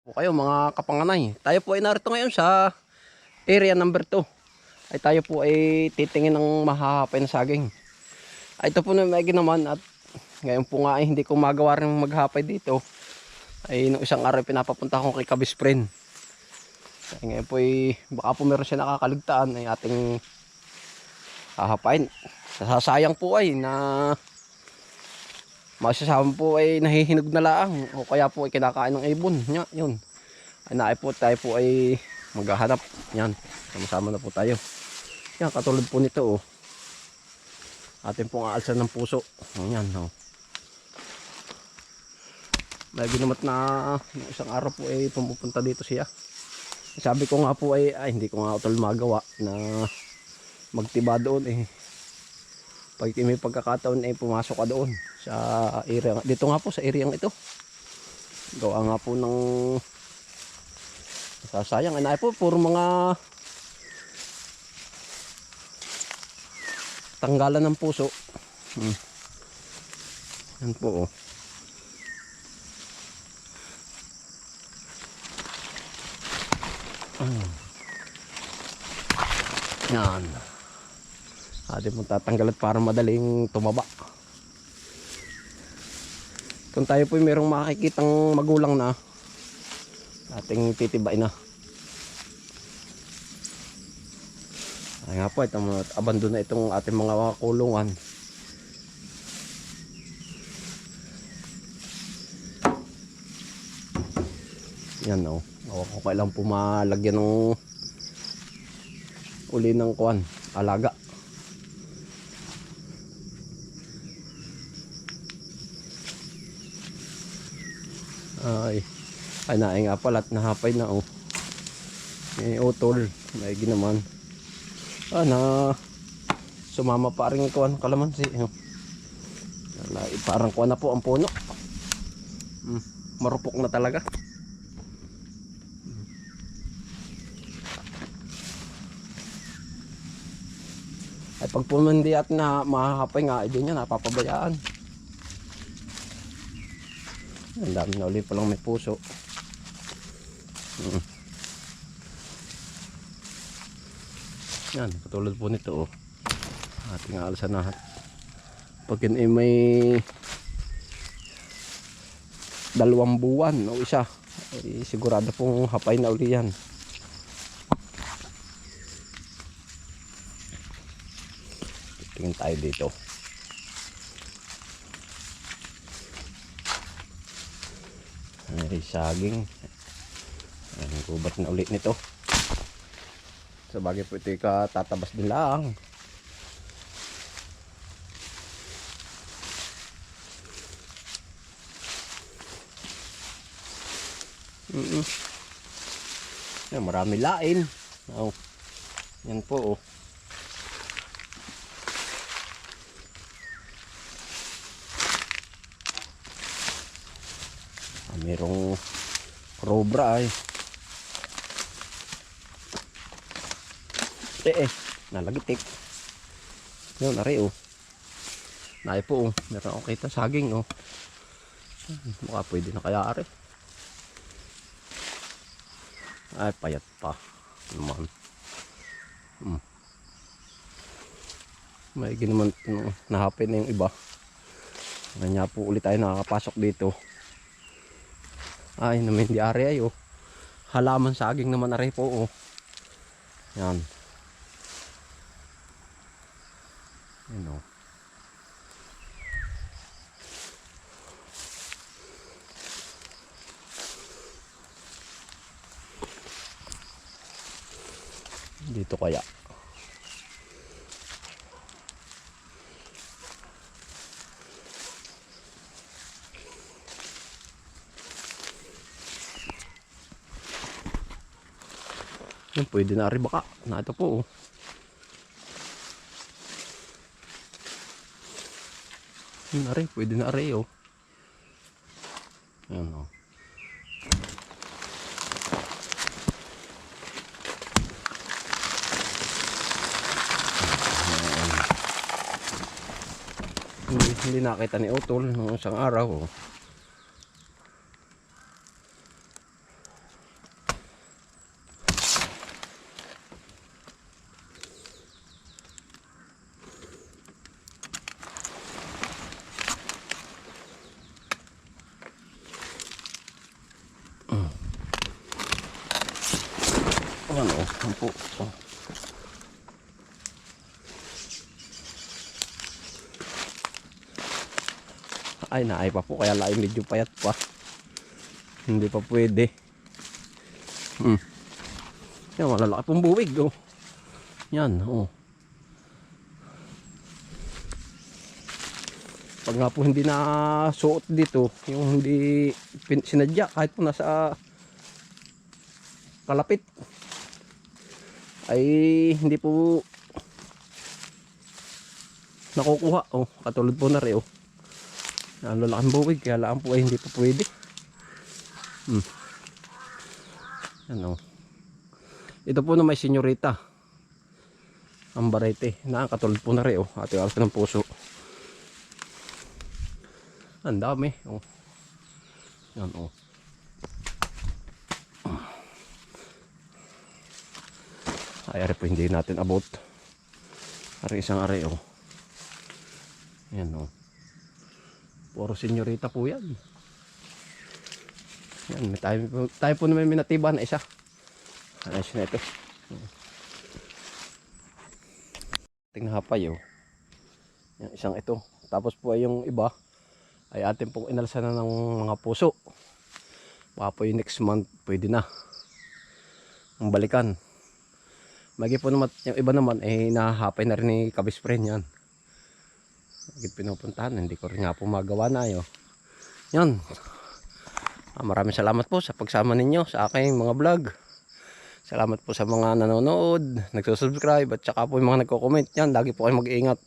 Po kayo mga kapanganay. Tayo po ay narito ngayon sa area number 2. Ay tayo po ay titingin ng mahahapay na saging. Ay ito po na may naman at ngayon po nga ay hindi ko magawa rin maghapay dito. Ay nung isang araw pinapapunta ko kay Kabispren. Ay ngayon po ay baka po meron siya nakakaligtaan ay ating hahapain. Nasasayang po ay na masasama po ay nahihinog na laang o kaya po ay kinakain ng ibon. Yun. Ay naay po tayo po ay maghahanap. Yan. Sama-sama na po tayo. Yan katulad po nito oh. Atin pong aalsan ng puso. Yan oh. May ginamat na isang araw po ay pumupunta dito siya. Sabi ko nga po ay hindi ko nga utol magawa na magtiba doon eh. Pag may pagkakataon ay pumasok ka doon sa area. Dito nga po sa area ito. Gawa nga po ng sasayang. Ay po puro mga tanggalan ng puso. Yan po oh. Yan. Atin mong tatanggalat para madaling tumaba. Kung tayo po mayroong makikitang magulang na, ating titibay na. Ay nga po, itong abandon na itong ating mga kulungan. Yan o. Kung kailan po malagyan ng uli ng kuwan, alaga. Ay naay nga pala at nahapay na oh. May utol, may ginaman. Na sumama pa rin kuwan kalamansi oh. Parang kuwan na po ang puno. Marupok na talaga. Ay pag pumandi at na mahahapay nga, hindi niya napapabayaan. Ang dami na ulit palang may puso. Yan, katulad po nito oh. Ating aalasan na. Pag yun ay may 2 buwan o isa, ay sigurado pong hapay na uli yan. Tingin tayo dito. Ay saging. Ang gubat na ulit nito. Sa bagay po ito tatabas din lang. Yan, marami lain. Oh. Yan po oh. Merong cobra ay. Nalagitik. Yun, ari oh. Naay po oh. Meron akong kita saging oh. Mukha pwede na kaya ari. Ay, payat pa. Naman. May ginaman nahapin na yung iba. Kanya po ulit tayo nakakapasok dito. Ay, naman di ari ay oh. Halaman saging naman ari po oh. Yan. Yan oh. Dito kaya. Yan, pwede na rin baka. Na ito po oh. Yan na rin, pwede na rin oh. Yan oh. Hindi nakita ni Utol noong isang araw oh. Ano, yan po. Ay, naay pa po. Kaya laing medyo payat pa. Hindi pa pwede. Yan, malalaki pong buwig. Oh. Yan, oh. Pag nga po hindi na suot dito, yung hindi sinadya, kahit po nasa kalapit, ay hindi po nakukuha. Oh, katulad po na rin. Oh. Ang lalaking buwig, kaya lang po ay hindi pa pwede. Ano? Ito po na may senyorita. Ang barete. Nakakatulad po na rin. Oh. Ate alas ng puso. Ang dami. Oh. Yan oh. Ay, ari po hindi natin abot. Ari isang ari oh. Yan oh. Puro senyorita po yan. Yan, may tayo po naman minatiba na isa. Ayos na ito. Tingnan hapay oh. Yan, isang ito. Tapos po ay yung iba ay atin pong inalsa na ng mga puso. Baka po yung next month pwede na ang balikan. Magi po naman yung iba naman eh nahahapay na rin ni Kabispren yan. Magi pinupuntahan, hindi ko rin nga po magawa na yun. Yan. Maraming salamat po sa pagsama ninyo sa aking mga vlog. Salamat po sa mga nanonood, nagsusubscribe at saka po yung mga nagko-comment. Yan, lagi po kayo mag-iingat.